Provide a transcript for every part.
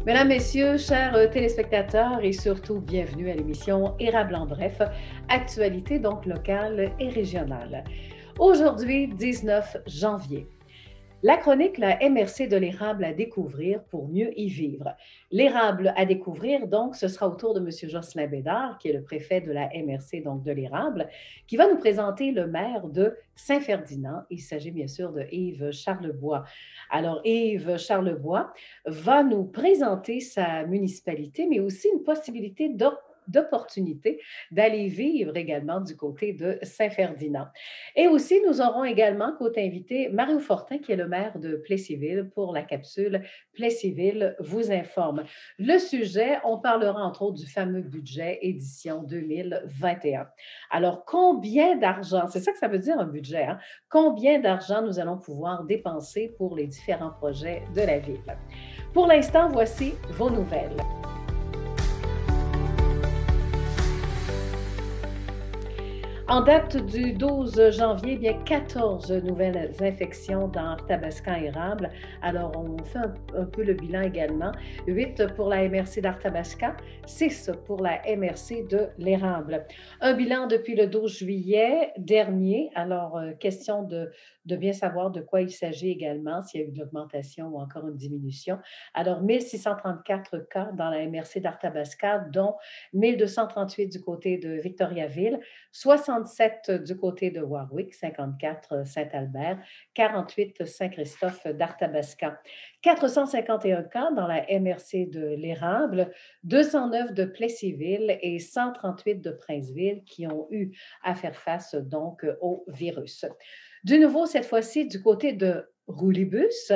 Mesdames, Messieurs, chers téléspectateurs et surtout bienvenue à l'émission Érable en bref, actualité donc locale et régionale. Aujourd'hui, 19 janvier. La chronique, la MRC de l'érable à découvrir pour mieux y vivre. L'érable à découvrir, donc, ce sera au tour de M. Jocelyn Bédard, qui est le préfet de la MRC donc de l'érable, qui va nous présenter le maire de Saint-Ferdinand. Il s'agit bien sûr de Yves Charlebois. Alors, Yves Charlebois va nous présenter sa municipalité, mais aussi une possibilité d'opportunité d'aller vivre également du côté de Saint-Ferdinand. Et aussi, nous aurons également, côté invité, Mario Fortin, qui est le maire de Plessisville, pour la capsule Plessisville vous informe. Le sujet, on parlera entre autres du fameux budget édition 2021. Alors, combien d'argent, c'est ça que ça veut dire un budget, hein? Combien d'argent nous allons pouvoir dépenser pour les différents projets de la ville? Pour l'instant, voici vos nouvelles. En date du 12 janvier, bien 14 nouvelles infections dans Arthabascan érable. Alors, on fait un peu le bilan également. 8 pour la MRC d'Arthabascan, 6 pour la MRC de l'érable. Un bilan depuis le 12 juillet dernier. Alors, question de bien savoir de quoi il s'agit également, s'il y a eu de l'augmentation ou encore une diminution. Alors, 1634 cas dans la MRC d'Arthabascan, dont 1238 du côté de Victoriaville, 67 du côté de Warwick, 54 Saint-Albert, 48 Saint-Christophe d'Arthabascan. 451 cas dans la MRC de l'Érable, 209 de Plessisville et 138 de Princeville qui ont eu à faire face donc au virus. Du nouveau, cette fois-ci, du côté de Roulibus,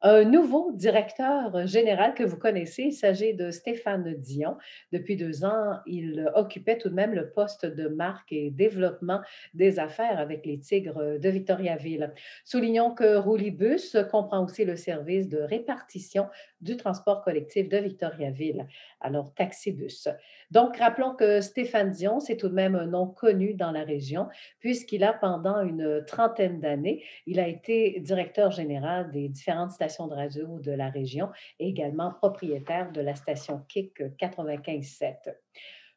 un nouveau directeur général que vous connaissez. Il s'agit de Stéphane Dion. Depuis 2 ans, il occupait tout de même le poste de marque et développement des affaires avec les Tigres de Victoriaville. Soulignons que Roulibus comprend aussi le service de répartition du transport collectif de Victoriaville, alors Taxibus. Donc, rappelons que Stéphane Dion, c'est tout de même un nom connu dans la région, puisqu'il a, pendant une trentaine d'années, il a été directeur général des différentes stations de radio de la région et également propriétaire de la station KIC 95.7.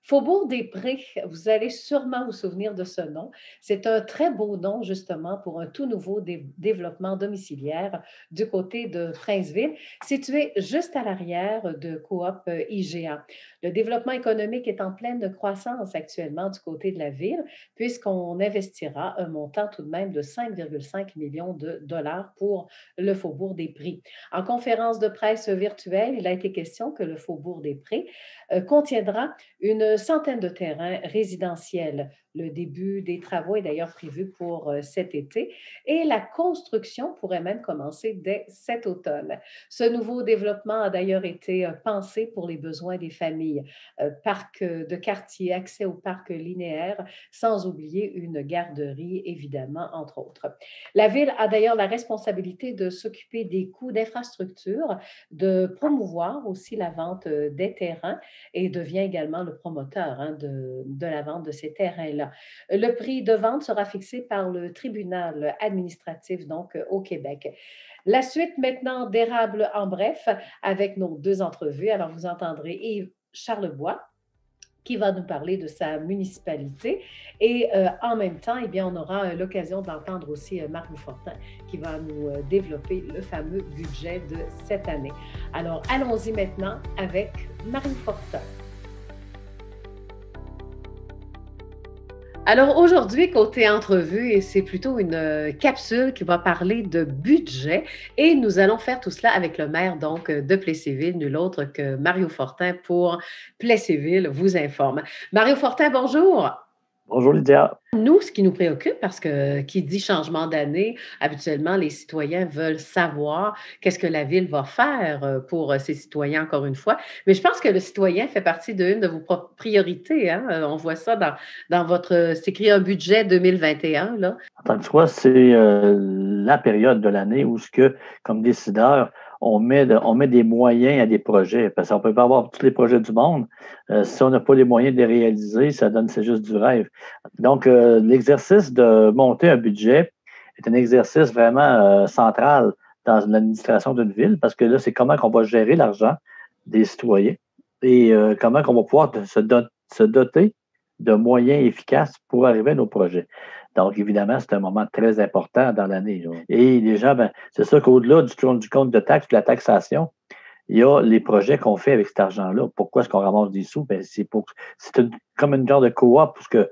Faubourg-des-Prés, vous allez sûrement vous souvenir de ce nom. C'est un très beau nom, justement, pour un tout nouveau développement domiciliaire du côté de Princeville, situé juste à l'arrière de Coop IGA. Le développement économique est en pleine croissance actuellement du côté de la ville, puisqu'on investira un montant tout de même de 5,5 millions de dollars pour le Faubourg-des-Prés. En conférence de presse virtuelle, il a été question que le Faubourg-des-Prés contiendra une centaine de terrains résidentiels. Le début des travaux est d'ailleurs prévu pour cet été et la construction pourrait même commencer dès cet automne. Ce nouveau développement a d'ailleurs été pensé pour les besoins des familles. Parc de quartier, accès au parc linéaire, sans oublier une garderie, évidemment, entre autres. La Ville a d'ailleurs la responsabilité de s'occuper des coûts d'infrastructure, de promouvoir aussi la vente des terrains et devient également le promoteur de la vente de ces terrains-là. Le prix de vente sera fixé par le tribunal administratif, donc au Québec. La suite maintenant d'Érable en bref avec nos deux entrevues. Alors, vous entendrez Yves Charlebois, qui va nous parler de sa municipalité. Et en même temps, eh bien, on aura l'occasion d'entendre aussi Mario Fortin qui va nous développer le fameux budget de cette année. Alors, allons-y maintenant avec Mario Fortin. Alors aujourd'hui, côté entrevue, et c'est plutôt une capsule qui va parler de budget et nous allons faire tout cela avec le maire donc de Plessisville, nul autre que Mario Fortin pour Plessisville vous informe. Mario Fortin, bonjour. Bonjour Lydia. Nous, ce qui nous préoccupe, parce que qui dit changement d'année, habituellement, les citoyens veulent savoir qu'est-ce que la ville va faire pour ses citoyens, encore une fois. Mais je pense que le citoyen fait partie d'une de vos priorités. Hein? On voit ça dans votre... C'est écrit un budget 2021, là. Attends, tu vois, c'est la période de l'année où, comme décideur, on met des moyens à des projets, parce qu'on ne peut pas avoir tous les projets du monde. Si on n'a pas les moyens de les réaliser, c'est juste du rêve. Donc, l'exercice de monter un budget est un exercice vraiment central dans l'administration d'une ville, parce que là, c'est comment on va gérer l'argent. des citoyens et comment on va pouvoir se doter de moyens efficaces pour arriver à nos projets. Donc, évidemment, c'est un moment très important dans l'année. Et les gens, c'est sûr qu'au-delà du compte de taxes, de la taxation, il y a les projets qu'on fait avec cet argent-là. Pourquoi est-ce qu'on ramasse des sous? Comme une genre de coop, parce que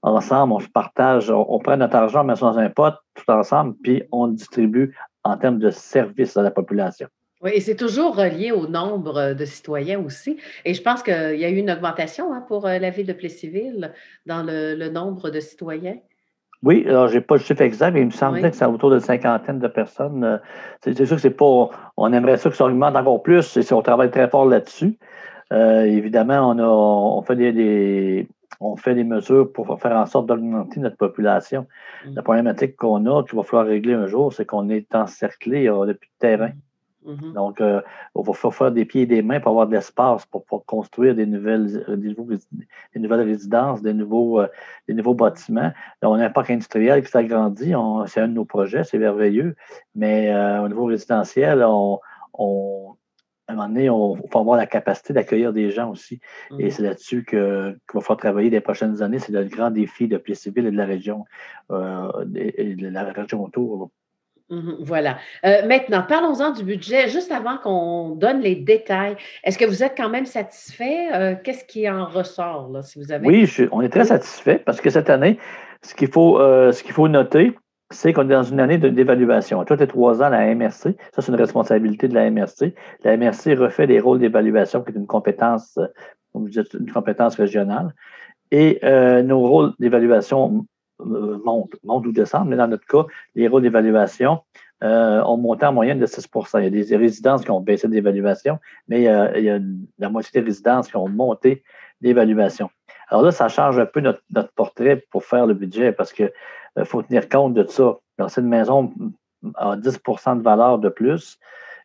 ensemble, on se partage, on prend notre argent, on met ça dans un pot, tout ensemble, puis on le distribue en termes de services à la population. Oui, et c'est toujours relié au nombre de citoyens aussi. Et je pense qu'il y a eu une augmentation pour la ville de Plessisville dans le nombre de citoyens. Oui, alors j'ai pas le chiffre exact, mais il me semblait Oui. que c'est autour de cinquantaine de personnes. C'est sûr que c'est pas. On aimerait ça que ça augmente encore plus et si on travaille très fort là-dessus. Évidemment, on fait on fait des mesures pour faire en sorte d'augmenter notre population. La problématique qu'on a, qu'il va falloir régler un jour, c'est qu'on est encerclé, on n'a plus de terrain. Donc, il va falloir faire des pieds et des mains pour avoir de l'espace pour pouvoir construire des nouvelles résidences, des nouveaux bâtiments. Là, on a un parc industriel qui s'agrandit. C'est un de nos projets, c'est merveilleux. Mais au niveau résidentiel, à un moment donné, il faut avoir la capacité d'accueillir des gens aussi. Et c'est là-dessus qu'il va falloir travailler les prochaines années. C'est le grand défi de Plessisville et de la région, et de la région autour. Voilà. Maintenant, parlons-en du budget. Juste avant qu'on donne les détails, est-ce que vous êtes quand même satisfait? Qu'est-ce qui en ressort, là, si vous avez... Oui, on est très satisfait parce que cette année, ce qu'il faut noter, c'est qu'on est dans une année d'évaluation. Tous les 3 ans, la MRC, ça c'est une responsabilité de la MRC. La MRC refait les rôles d'évaluation, qui est une compétence, comme je dis, une compétence régionale. Et nos rôles d'évaluation montent ou descendent, mais dans notre cas, les rôles d'évaluation ont monté en moyenne de 6 Il y a des résidences qui ont baissé d'évaluation, mais il y a la moitié des résidences qui ont monté d'évaluation. Alors là, ça change un peu notre portrait pour faire le budget parce qu'il faut tenir compte de ça. Alors, si une maison a 10 de valeur de plus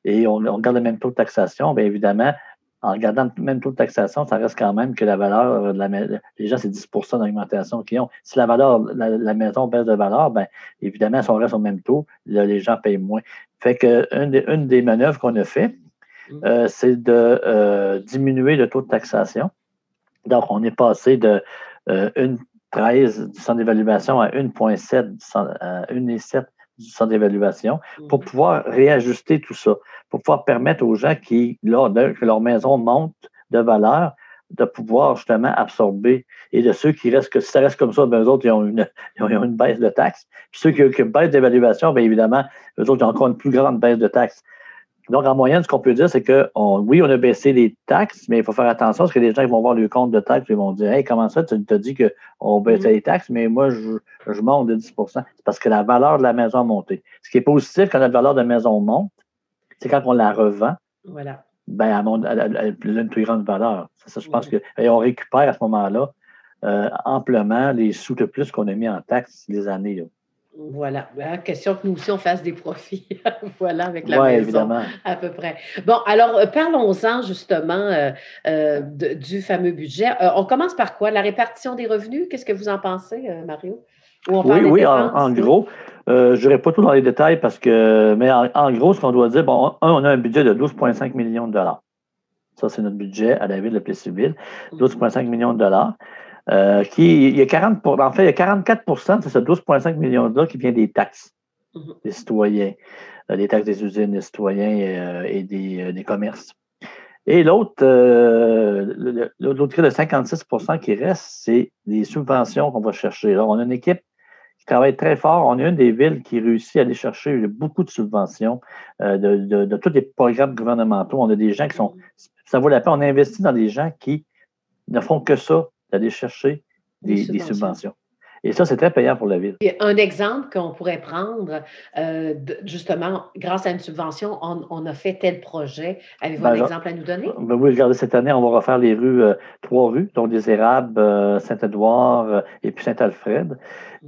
et on garde le même taux de taxation, bien évidemment, en gardant le même taux de taxation, ça reste quand même que la valeur de la maison, les gens, c'est 10 d'augmentation qu'ils ont. Si la valeur, la maison baisse de valeur, bien évidemment, si on reste au même taux, là, les gens payent moins. Fait que une des manœuvres qu'on a fait, c'est de diminuer le taux de taxation. Donc, on est passé de 1,13 du centre d'évaluation à 1,7 du centre d'évaluation pour pouvoir réajuster tout ça, pour pouvoir permettre aux gens que leur maison monte de valeur, de pouvoir justement absorber. Et de ceux qui restent, que si ça reste comme ça, bien, eux autres, ils ont une baisse de taxes. Puis ceux qui ont une baisse d'évaluation, bien évidemment, eux autres, ils ont encore une plus grande baisse de taxes. Donc, en moyenne, ce qu'on peut dire, c'est que oui, on a baissé les taxes, mais il faut faire attention parce que les gens ils vont voir le compte de taxes et ils vont dire hey, comment ça, tu t'as dit qu'on baissait les taxes, mais moi, je monte de 10 C'est parce que la valeur de la maison a monté. Ce qui est positif quand notre valeur de maison monte, c'est quand on la revend. Voilà. Ben, elle a une plus grande valeur. C'est ça, je pense qu'on récupère à ce moment-là amplement les sous de plus qu'on a mis en taxes les années. Là. Voilà. Question que nous aussi, on fasse des profits. Voilà, avec la Oui, maison, évidemment. à peu près. Bon, alors, parlons-en justement du fameux budget. On commence par quoi? La répartition des revenus? Qu'est-ce que vous en pensez, Mario? Ou on parle des dépenses? En gros, je n'irai pas tout dans les détails mais en gros, ce qu'on doit dire, bon, on a un budget de 12,5 millions de dollars. Ça, c'est notre budget à la ville de Plessisville, 12,5 millions de dollars. Il y a 44 de ce 12,5 millions-là qui vient des taxes des citoyens, des taxes des usines des citoyens et des commerces. Et l'autre de 56 qui reste, c'est des subventions qu'on va chercher. Alors, on a une équipe qui travaille très fort. On est une des villes qui réussit à aller chercher beaucoup de subventions de tous les programmes gouvernementaux. On a des gens qui sont... Ça vaut la peine. On investit dans des gens qui ne font que ça, d'aller chercher des subventions. Et ça, c'est très payant pour la ville. Et un exemple qu'on pourrait prendre, justement, grâce à une subvention, on a fait tel projet. Avez-vous un exemple à nous donner? Oui, regardez, cette année, on va refaire les rues, 3 rues, donc des Érables, Saint-Édouard et puis Saint-Alfred.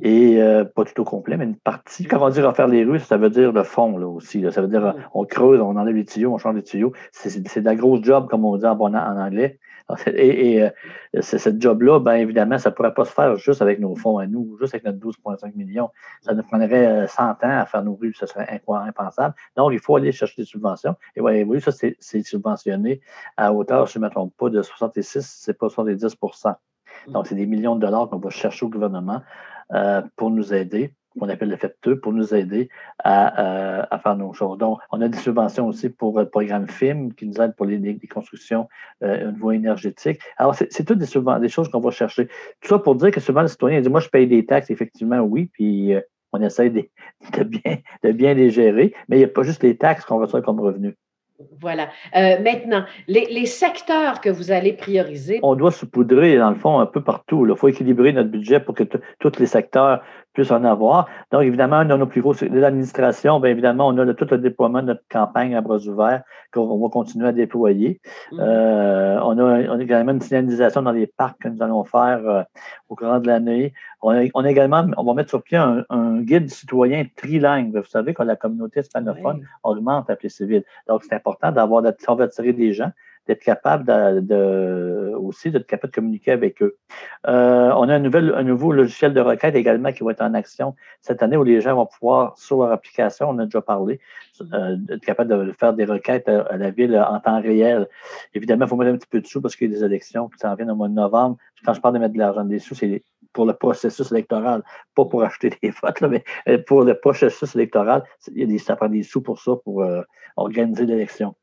Et pas tout au complet, mais une partie. Quand on dit refaire les rues, ça veut dire le fond là, aussi. Là. Ça veut dire on creuse, on enlève les tuyaux, on change les tuyaux. C'est de la grosse job, comme on dit en anglais. Ce job-là, bien évidemment, ça ne pourrait pas se faire juste avec nos fonds à nous, juste avec notre 12,5 millions. Ça nous prendrait 100 ans à faire nos rues, ce serait impensable. Donc, il faut aller chercher des subventions. Et oui, ça, c'est subventionné à hauteur, je ne me trompe pas, de 66, c'est pas 70 %. Donc, c'est des millions de dollars qu'on va chercher au gouvernement pour nous aider, qu'on appelle le FEPTE, pour nous aider à faire nos choses. Donc, on a des subventions aussi pour le programme FIM qui nous aide pour les constructions au niveau énergétique. Alors, c'est toutes des choses qu'on va chercher. Tout ça pour dire que souvent, le citoyen dit, moi, je paye des taxes, effectivement, oui, puis on essaie de bien les gérer, mais il n'y a pas juste les taxes qu'on reçoit comme revenu. Voilà. Maintenant, les secteurs que vous allez prioriser. On doit saupoudrer, dans le fond, un peu partout. Il faut équilibrer notre budget pour que tous les secteurs puissent en avoir. Donc, évidemment, un de nos plus gros, c'est l'administration. Bien évidemment, on a tout le déploiement de notre campagne à bras ouverts qu'on va continuer à déployer. On a également une signalisation dans les parcs que nous allons faire au courant de l'année. On va mettre sur pied un guide citoyen trilingue. Vous savez que la communauté hispanophone augmente à Plessisville. Donc, c'est important si on veut attirer des gens, d'être capable aussi d'être capable de communiquer avec eux. On a un nouveau logiciel de requête également qui va être en action cette année où les gens vont pouvoir, sur leur application, on a déjà parlé, être capable de faire des requêtes à la ville en temps réel. Évidemment, il faut mettre un petit peu de sous parce qu'il y a des élections qui s'en viennent au mois de novembre. Quand je parle de mettre de l'argent des sous, c'est pour le processus électoral, pas pour acheter des votes, là, mais pour le processus électoral, ça prend des sous pour ça, pour organiser l'élection.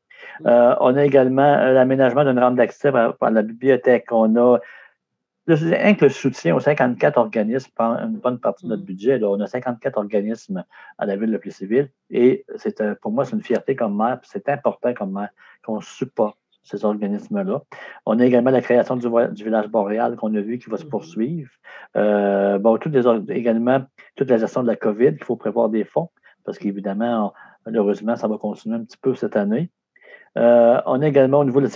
On a également l'aménagement d'une rampe d'accès par la bibliothèque. On a le soutien aux 54 organismes prend une bonne partie de notre budget. Là, on a 54 organismes à la ville de Plessisville et pour moi, c'est une fierté comme maire, puis c'est important comme maire qu'on supporte ces organismes-là. On a également la création du village boréal qu'on a vu qui va se poursuivre. Également, toute la gestion de la COVID, il faut prévoir des fonds parce qu'évidemment, malheureusement, ça va continuer un petit peu cette année. On a également au niveau de la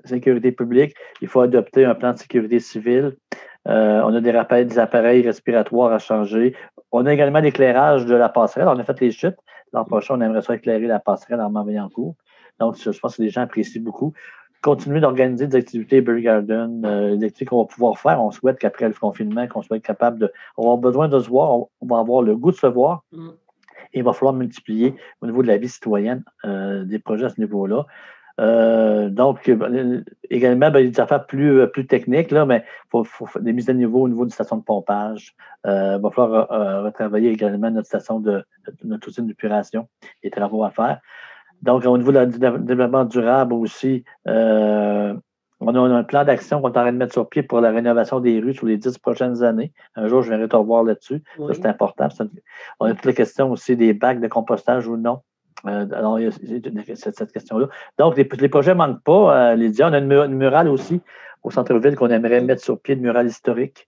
sécurité publique, il faut adopter un plan de sécurité civile. On a des appareils respiratoires à changer. On a également l'éclairage de la passerelle. On a fait les chutes. L'an prochain, on aimerait ça éclairer la passerelle en Montveillancourt. Donc, je pense que les gens apprécient beaucoup. Continuer d'organiser des activités Beer Garden, des activités qu'on va pouvoir faire. On souhaite qu'après le confinement, qu'on soit capable de... On va avoir besoin de se voir. On va avoir le goût de se voir. Et il va falloir multiplier au niveau de la vie citoyenne des projets à ce niveau-là. Également, des affaires plus techniques, là, mais il faut des mises à niveau au niveau des stations de pompage. Il va falloir retravailler également notre usine d'épuration et travaux à faire. Donc, au niveau du développement durable aussi, on a un plan d'action qu'on est en train de mettre sur pied pour la rénovation des rues sur les 10 prochaines années. Un jour, je viendrai te revoir là-dessus. Oui. Ça, c'est important. On a toutes les questions aussi des bacs de compostage ou non. Alors, il y a cette question-là. Donc, les projets ne manquent pas, Lydia. On a une murale aussi au centre-ville qu'on aimerait mettre sur pied, une murale historique.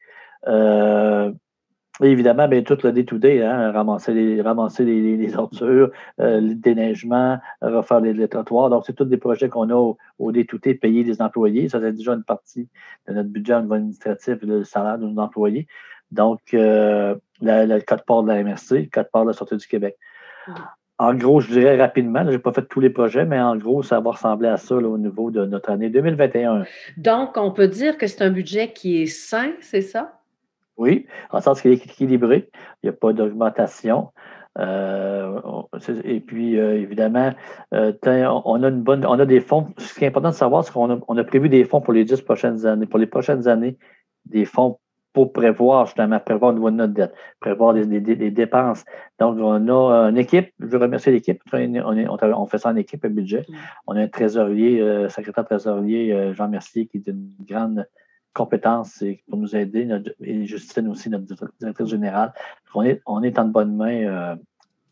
Et évidemment, bien, tout le day-to-day, ramasser les ordures, le déneigement, refaire les trottoirs. Donc, c'est tous des projets qu'on a au day-to-day, payer des employés. Ça, c'est déjà une partie de notre budget au niveau administratif, le salaire de nos employés. Donc, le code-part de la MRC, le code-part de la Sûreté du Québec. En gros, je dirais rapidement, je n'ai pas fait tous les projets, mais en gros, ça va ressembler à ça là, au niveau de notre année 2021. Donc, on peut dire que c'est un budget qui est sain, c'est ça? Oui, en sens qu'il est équilibré. Il n'y a pas d'augmentation. Et puis, évidemment, on a des fonds. Ce qui est important de savoir, c'est qu'on a prévu des fonds pour les 10 prochaines années. Pour les prochaines années, des fonds pour prévoir au niveau de notre dette, prévoir des dépenses. Donc, on a une équipe. Je veux remercier l'équipe. On fait ça en équipe, un budget. On a un trésorier, secrétaire trésorier, Jean Mercier, qui est d'une grande compétence pour nous aider, et Justine aussi, notre directrice générale. On est en bonne main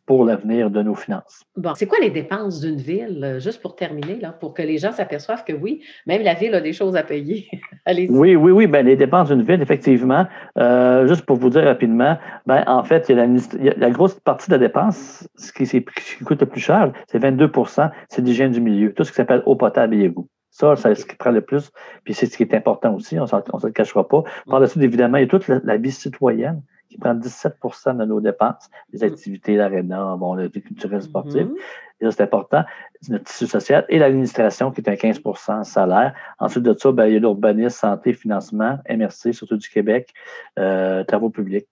pour l'avenir de nos finances. Bon, c'est quoi les dépenses d'une ville, juste pour terminer, là, pour que les gens s'aperçoivent que oui, même la ville a des choses à payer. Allez-y. Oui, ben, les dépenses d'une ville, effectivement, juste pour vous dire rapidement, ben, en fait, il y a la grosse partie de la dépense, ce qui coûte le plus cher, c'est 22 %, c'est l'hygiène du milieu, tout ce qui s'appelle eau potable et égout. Ça, c'est ce qui prend le plus, puis c'est ce qui est important aussi, on ne se le cachera pas. Par la suite, évidemment, il y a toute la vie citoyenne qui prend 17 de nos dépenses, les activités, l'aréna, bon, le culturel sportif. Et ça, c'est important. Notre tissu social et l'administration qui est à 15 salaire. Ensuite de ça, ben, il y a l'urbanisme, santé, financement, MRC, surtout du Québec, travaux publics.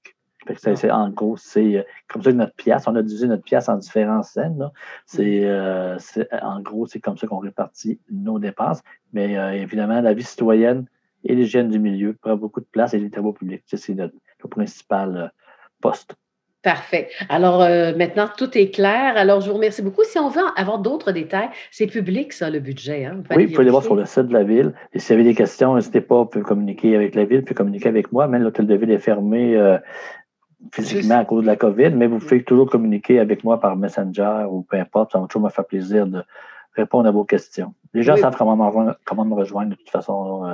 En gros, c'est comme ça que notre pièce, on a divisé notre pièce en différentes scènes. Là. En gros, c'est comme ça qu'on répartit nos dépenses. Mais évidemment, la vie citoyenne et l'hygiène du milieu prend beaucoup de place et les travaux publics. C'est notre principal poste. Parfait. Alors, maintenant, tout est clair. Alors, je vous remercie beaucoup. Si on veut avoir d'autres détails, c'est public, ça, le budget. Hein? Oui, vous pouvez aller voir sur le site de la Ville. Et si vous avez des questions, n'hésitez pas, vous pouvez communiquer avec la Ville, vous pouvez communiquer avec moi. Même l'Hôtel de Ville est fermé physiquement à cause de la COVID, mais vous pouvez toujours communiquer avec moi par Messenger ou peu importe. Ça va toujours me faire plaisir de répondre à vos questions. Les gens savent comment me rejoindre de toute façon.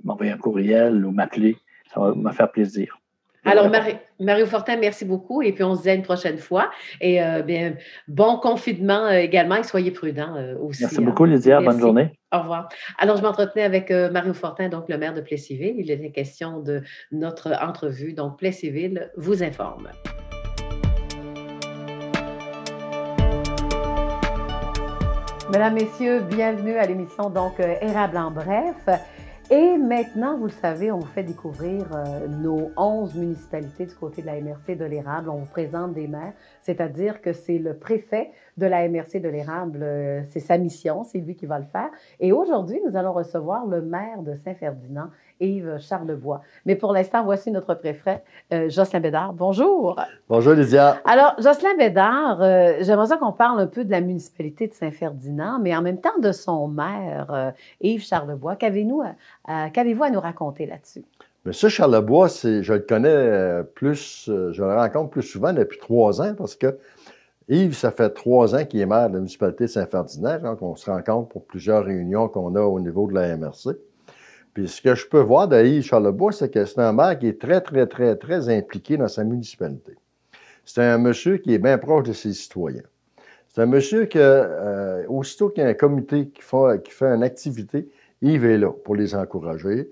M'envoyer un courriel ou m'appeler. Ça va me faire plaisir. Alors, Mario Fortin, merci beaucoup. Et puis, on se dit à une prochaine fois. Et bien, bon confinement également et soyez prudents aussi. Merci beaucoup, Lydia. Bonne journée. Au revoir. Alors, je m'entretenais avec Mario Fortin, donc le maire de Plessisville. Il était question de notre entrevue. Donc, Plessisville vous informe. Mesdames, Messieurs, bienvenue à l'émission donc Érable en bref. Et maintenant, vous le savez, on vous fait découvrir nos 11 municipalités du côté de la MRC de l'Érable. On vous présente des maires, c'est-à-dire que c'est le préfet de la MRC de l'Érable, c'est sa mission, c'est lui qui va le faire. Et aujourd'hui, nous allons recevoir le maire de Saint-Ferdinand, Yves Charlebois. Mais pour l'instant, voici notre préfet, Jocelyn Bédard. Bonjour. Bonjour, Lydia. Alors, Jocelyn Bédard, j'aimerais ça qu'on parle un peu de la municipalité de Saint-Ferdinand, mais en même temps de son maire, Yves Charlebois. Qu'avez-vous à nous raconter là-dessus? Monsieur Charlebois, je le connais plus, je le rencontre plus souvent depuis 3 ans parce que Yves, ça fait 3 ans qu'il est maire de la municipalité de Saint-Ferdinand. Donc, on se rencontre pour plusieurs réunions qu'on a au niveau de la MRC. Puis ce que je peux voir de Yves Charlebois, c'est que c'est un maire qui est très, très, très, très impliqué dans sa municipalité. C'est un monsieur qui est bien proche de ses citoyens. C'est un monsieur que, aussitôt qu'il y a un comité qui fait une activité, Yves est là pour les encourager.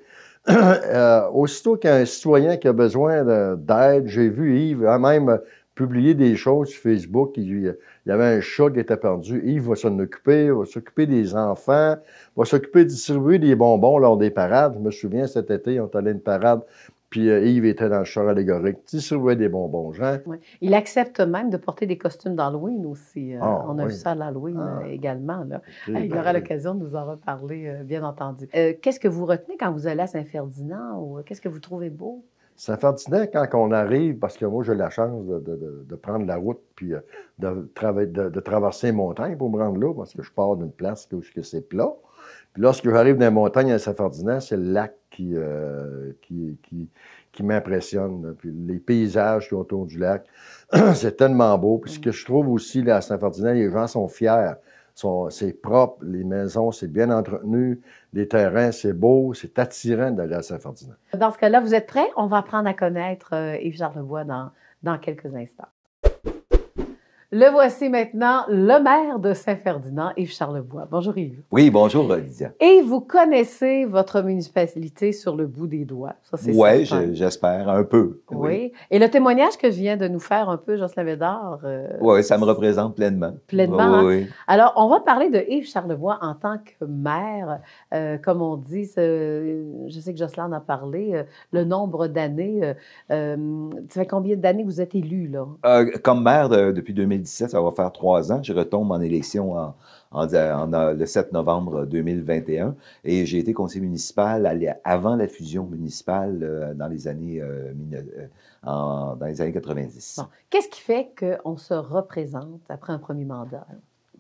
Aussitôt qu'il y a un citoyen qui a besoin d'aide, j'ai vu Yves même publier des choses sur Facebook. Il y avait un chat qui était perdu. Yves va s'en occuper, va s'occuper des enfants, va s'occuper de distribuer des bonbons lors des parades. Je me souviens, cet été, on est allé à une parade, puis Yves était dans le char allégorique, distribuait des bonbons. Jean? Oui. Il accepte même de porter des costumes d'Halloween aussi. On a vu ça à l'Halloween également. Là. Il aura l'occasion de nous en reparler, bien entendu. Qu'est-ce que vous retenez quand vous allez à Saint-Ferdinand ou qu'est-ce que vous trouvez beau? Saint-Ferdinand, quand on arrive, parce que moi, j'ai la chance de prendre la route puis de traverser les montagnes pour me rendre là, parce que je pars d'une place où c'est plat. Puis lorsque j'arrive dans les montagnes à Saint-Ferdinand, c'est le lac qui m'impressionne. Puis les paysages qui sont autour du lac, c'est tellement beau. Puis ce que je trouve aussi là, à Saint-Ferdinand, les gens sont fiers. C'est propre, les maisons, c'est bien entretenu, les terrains, c'est beau, c'est attirant d'aller à Saint-Ferdinand. Dans ce cas-là, vous êtes prêts? On va apprendre à connaître Yves Charlebois dans quelques instants. Le voici maintenant, le maire de Saint-Ferdinand, Yves Charlebois. Bonjour Yves. Oui, bonjour Lydia. Et vous connaissez votre municipalité sur le bout des doigts. Oui, j'espère, un peu. Oui. Et le témoignage que vient de nous faire un peu Jocelyn Bédard. Oui, ça me représente pleinement. Pleinement. Oui. Alors, on va parler de Yves Charlebois en tant que maire. Comme on dit, je sais que Jocelyn en a parlé, le nombre d'années. Ça fait combien d'années que vous êtes élu, là? Comme maire depuis 2017, ça va faire 3 ans. Je retombe en élection le 7 novembre 2021 et j'ai été conseiller municipal avant la fusion municipale dans les années 90. Bon. Qu'est-ce qui fait qu'on se représente après un premier mandat?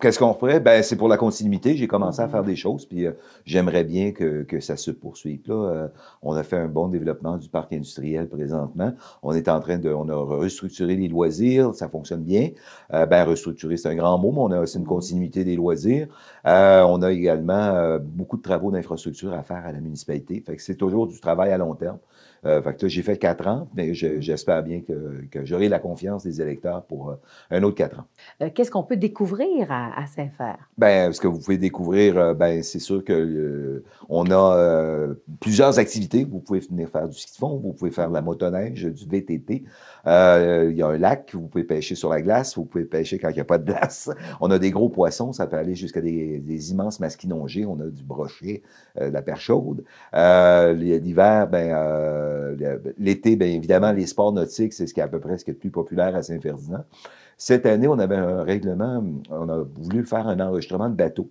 Qu'est-ce qu'on ferait? Ben, c'est pour la continuité. J'ai commencé à faire des choses, puis j'aimerais bien que ça se poursuive. Là, on a fait un bon développement du parc industriel présentement. On a restructuré les loisirs, ça fonctionne bien. Restructurer, c'est un grand mot, mais on a aussi une continuité des loisirs. On a également beaucoup de travaux d'infrastructure à faire à la municipalité. Fait que c'est toujours du travail à long terme. Fait que là, j'ai fait 4 ans, mais j'espère bien que j'aurai la confiance des électeurs pour un autre 4 ans. Qu'est-ce qu'on peut découvrir à Saint-Fer? Ben, ce que vous pouvez découvrir, ben, c'est sûr que on a plusieurs activités. Vous pouvez venir faire du ski de fond, vous pouvez faire de la motoneige, du VTT. Il y a un lac, vous pouvez pêcher sur la glace, vous pouvez pêcher quand il n'y a pas de glace. On a des gros poissons, ça peut aller jusqu'à des immenses masquinongés. On a du brochet, de la perche chaude. L'hiver, l'été, bien évidemment, les sports nautiques, c'est ce qui est à peu près ce qui est le plus populaire à Saint-Ferdinand. Cette année, on avait un règlement, on a voulu faire un enregistrement de bateaux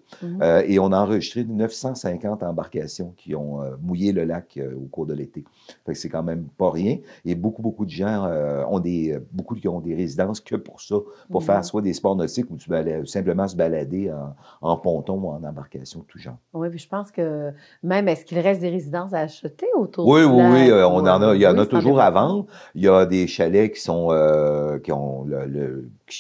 et on a enregistré 950 embarcations qui ont mouillé le lac au cours de l'été. Fait que c'est quand même pas rien. Et beaucoup de gens beaucoup qui ont des résidences que pour ça, pour faire soit des sports nautiques ou simplement se balader en ponton ou en embarcation, tout genre. Oui, puis je pense que même, est-ce qu'il reste des résidences à acheter autour Oui, du oui, lac? oui, on en a, il y en a c'est en toujours à développement. vendre. Il y a des chalets qui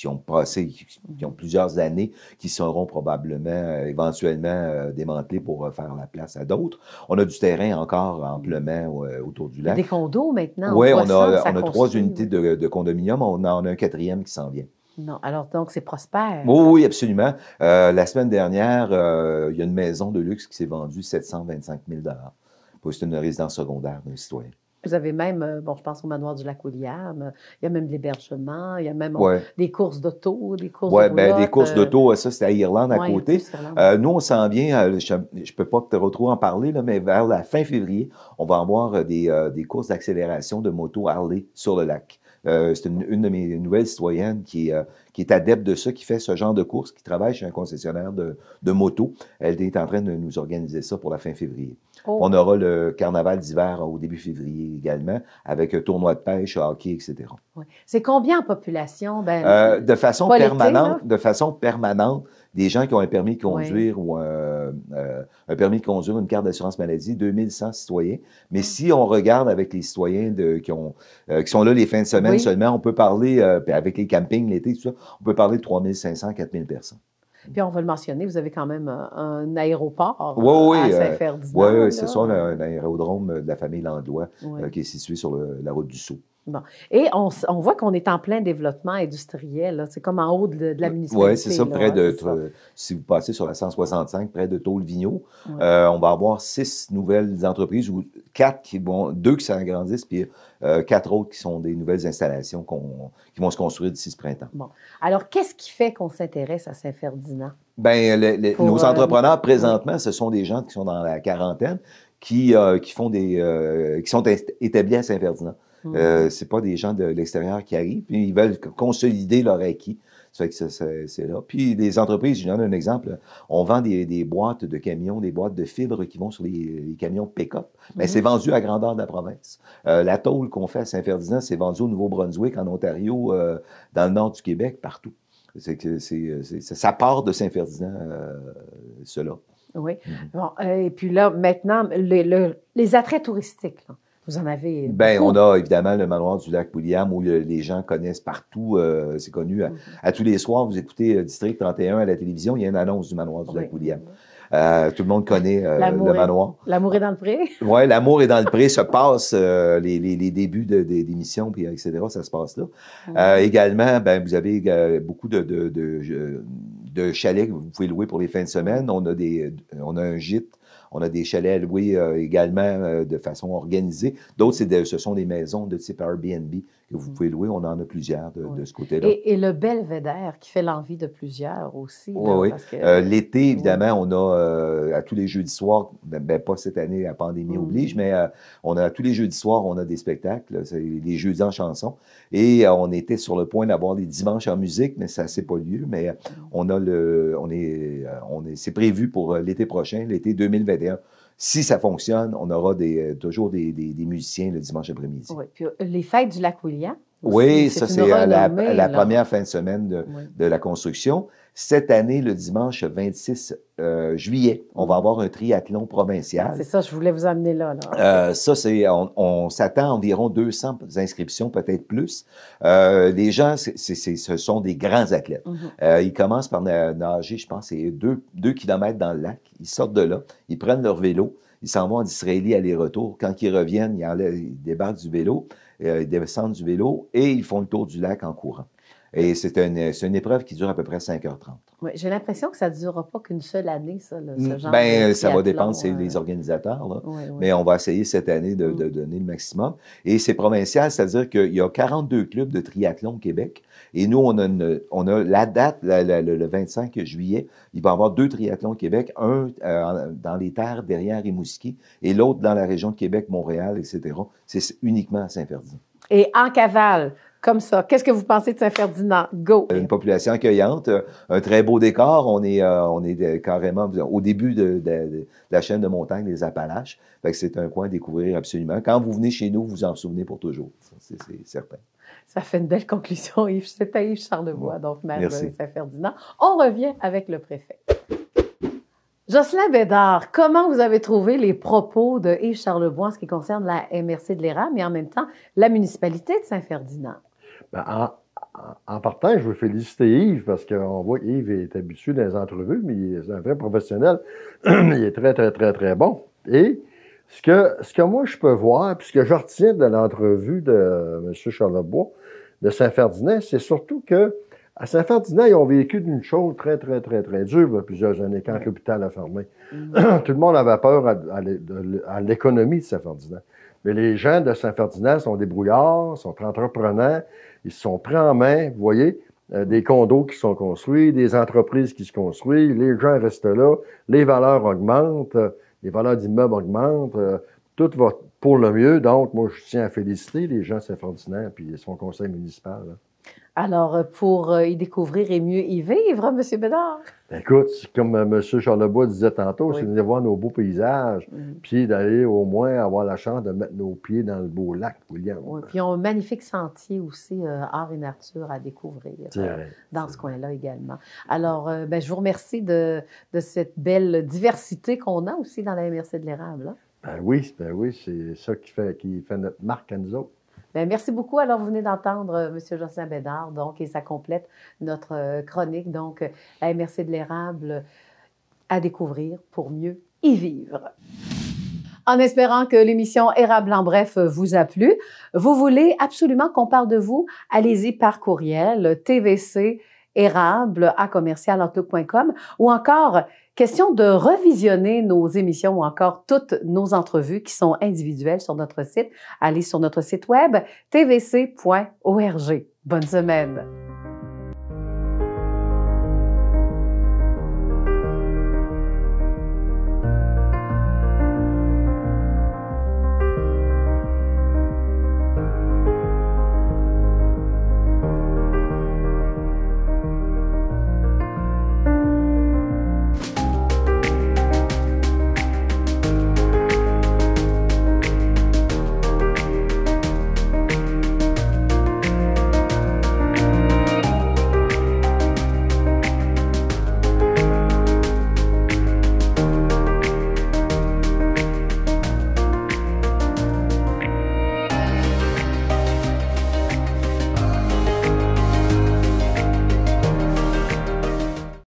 ont passé, qui ont plusieurs années, qui seront probablement, éventuellement démantelés pour faire la place à d'autres. On a du terrain encore amplement autour du Il y a lac. des condos maintenant, Oui, voit ça, ça on a 3 construit, unités oui. de condominium. On en a un 4e qui s'en vient. Non, alors donc c'est prospère. Oui, oui, absolument. La semaine dernière, il y a une maison de luxe qui s'est vendue 725 000 C'est une résidence secondaire d'un citoyen. Vous avez même, bon, je pense au manoir du Lac-William, il y a même de l'hébergement, il y a même Ouais. des courses d'auto, des courses Oui, de ben, des roulotte. courses d'auto, ça, c'est à Irlande à Ouais, il y a côté. plus Irlande. Nous, on s'en vient, je peux pas te retrouver en parler, là, mais vers la fin février, on va avoir des courses d'accélération de moto Harley sur le lac. C'est une de mes nouvelles citoyennes qui est adepte de ça, qui fait ce genre de courses, qui travaille chez un concessionnaire de moto. Elle est en train de nous organiser ça pour la fin février. Oh. On aura le carnaval d'hiver au début février également, avec un tournoi de pêche, hockey, etc. Ouais. C'est combien en population? Ben, De façon pas l'été, permanente, là? de façon permanente, des gens qui ont un permis de conduire ou un permis de conduire, une carte d'assurance maladie, 2100 citoyens. Mais si on regarde avec les citoyens qui sont là les fins de semaine Oui. seulement, on peut parler, puis avec les campings l'été, tout ça, on peut parler de 3500, 4000 personnes. Puis on va le mentionner, vous avez quand même un aéroport Oui, à oui, Saint-Ferdinand. oui, là. c'est ça, un aérodrome de la famille Langlois Ouais. qui est situé sur la route du Sceau. Bon. Et on voit qu'on est en plein développement industriel, là. C'est comme en haut de la municipalité. Oui, c'est ça, là, près hein, de, c'est ça. si vous passez sur la 165, près de Tôle-Vigneault, Ouais. on va avoir 6 nouvelles entreprises, ou 2 qui s'agrandissent, puis 4 autres qui sont des nouvelles installations qui vont se construire d'ici ce printemps. Bon. Alors, qu'est-ce qui fait qu'on s'intéresse à Saint-Ferdinand? Ben, Pour, nos entrepreneurs présentement, ce sont des gens qui sont dans la quarantaine, qui sont établis à Saint-Ferdinand. C'est pas des gens de l'extérieur qui arrivent, puis ils veulent consolider leur acquis. Ça fait que c'est là. Puis les entreprises, je donne un exemple, on vend des boîtes de camions, des boîtes de fibres qui vont sur les camions pick-up. Mais c'est vendu à grandeur de la province. La tôle qu'on fait à Saint-Ferdinand, c'est vendu au Nouveau-Brunswick, en Ontario, dans le nord du Québec, partout. Ça part de Saint-Ferdinand, cela. Oui. Bon, et puis là, maintenant, les attraits touristiques, là, vous en avez Ben, beaucoup. on a évidemment le manoir du Lac-William où les gens connaissent partout. C'est connu. À tous les soirs, vous écoutez District 31 à la télévision, il y a une annonce du manoir du Lac-William. Tout le monde connaît le manoir. L'amour est dans le pré. Oui, l'amour est dans le pré, se passe les débuts d'émissions, puis etc., ça se passe là. Également, ben, vous avez beaucoup de chalets que vous pouvez louer pour les fins de semaine. On a un gîte. On a des chalets à louer également de façon organisée. D'autres, ce sont des maisons de type Airbnb que vous pouvez louer. On en a plusieurs de ce côté-là. Et le belvédère qui fait l'envie de plusieurs aussi. Oui, là, oui. L'été, évidemment, on a à tous les jeudis soirs, pas cette année, la pandémie oblige, mais on a tous les jeudis soirs, on a des spectacles. C'est les jeudis en chanson. Et on était sur le point d'avoir des dimanches en musique, mais ça ne s'est pas lieu. Mais c'est prévu pour l'été prochain, l'été 2021. Si ça fonctionne, on aura toujours des musiciens le dimanche après-midi. Oui, puis les fêtes du Lac-William. Oui, ça, c'est la là. première fin de semaine de la construction. Cette année, le dimanche 26 juillet, on va avoir un triathlon provincial. C'est ça, je voulais vous amener là. Ça, on s'attend à environ 200 inscriptions, peut-être plus. Les gens, ce sont des grands athlètes. Ils commencent par nager, je pense, c'est 2 kilomètres dans le lac. Ils sortent de là, ils prennent leur vélo, Ils s'en vont en Israélie aller-retour. Quand ils reviennent, ils débarquent du vélo, ils descendent du vélo et ils font le tour du lac en courant. Et c'est une épreuve qui dure à peu près 5h30. Oui, j'ai l'impression que ça ne durera pas qu'une seule année, ça, ce genre Ben, de ça va triathlon, dépendre, c'est les organisateurs, là. Oui, oui. Mais on va essayer cette année de donner le maximum. Et c'est provincial, c'est-à-dire qu'il y a 42 clubs de triathlon au Québec. Et nous, on a la date, le 25 juillet, il va y avoir 2 triathlons au Québec, un dans les terres derrière Rimouski et l'autre dans la région de Québec, Montréal, etc. C'est uniquement à Saint-Ferdinand. Et en cavale, comme ça, qu'est-ce que vous pensez de Saint-Ferdinand? Go! Une population accueillante, un très beau décor. On est carrément au début de la chaîne de montagne des Appalaches. Fait que c'est un coin à découvrir absolument. Quand vous venez chez nous, vous en souvenez pour toujours. C'est certain. Ça fait une belle conclusion, Yves. C'était Yves Charlebois, donc maire Merci. de Saint-Ferdinand. On revient avec le préfet. Jocelyn Bédard, comment vous avez trouvé les propos de Yves Charlebois en ce qui concerne la MRC de l'Érable, mais en même temps la municipalité de Saint-Ferdinand? Ben, en partant, je veux féliciter Yves parce qu'on voit qu'Yves est habitué dans les entrevues, mais c'est un vrai professionnel. Il est très, très, très, très bon. Et ce que moi je peux voir, puis ce que je retiens de l'entrevue de M. Charlebois de Saint-Ferdinand, c'est surtout que à Saint-Ferdinand, ils ont vécu d'une chose très, très, très, très dure il y a plusieurs années quand l'hôpital a fermé. Tout le monde avait peur à l'économie de Saint-Ferdinand. Mais les gens de Saint-Ferdinand sont débrouillards, sont entrepreneurs, ils se sont pris en main, vous voyez, des condos qui sont construits, des entreprises qui se construisent, les gens restent là, les valeurs augmentent, les valeurs d'immeubles augmentent, tout va pour le mieux. Donc, moi, je tiens à féliciter les gens de Saint-Ferdinand et son conseil municipal. Là. Alors, pour y découvrir et mieux y vivre, M. Bédard? Ben, écoute, comme M. Charlebois disait tantôt, Oui. c'est de voir nos beaux paysages, puis d'aller au moins avoir la chance de mettre nos pieds dans le beau lac, William. Oui, puis ils ont un magnifique sentier aussi, art et nature à découvrir dans ce coin-là également. Alors, ben, je vous remercie de cette belle diversité qu'on a aussi dans la MRC de l'Érable. Hein? Ben oui, c'est ça qui fait notre marque à nous autres. Bien, merci beaucoup. Alors, vous venez d'entendre M. Jocelyn Bédard, donc, et ça complète notre chronique, donc, la MRC de l'Érable à découvrir pour mieux y vivre. En espérant que l'émission Érable en bref vous a plu, vous voulez absolument qu'on parle de vous, allez-y par courriel, tvcérable@commercialoutlook.com ou encore question de revisionner nos émissions ou encore toutes nos entrevues qui sont individuelles sur notre site. Allez sur notre site web tvc.org. Bonne semaine!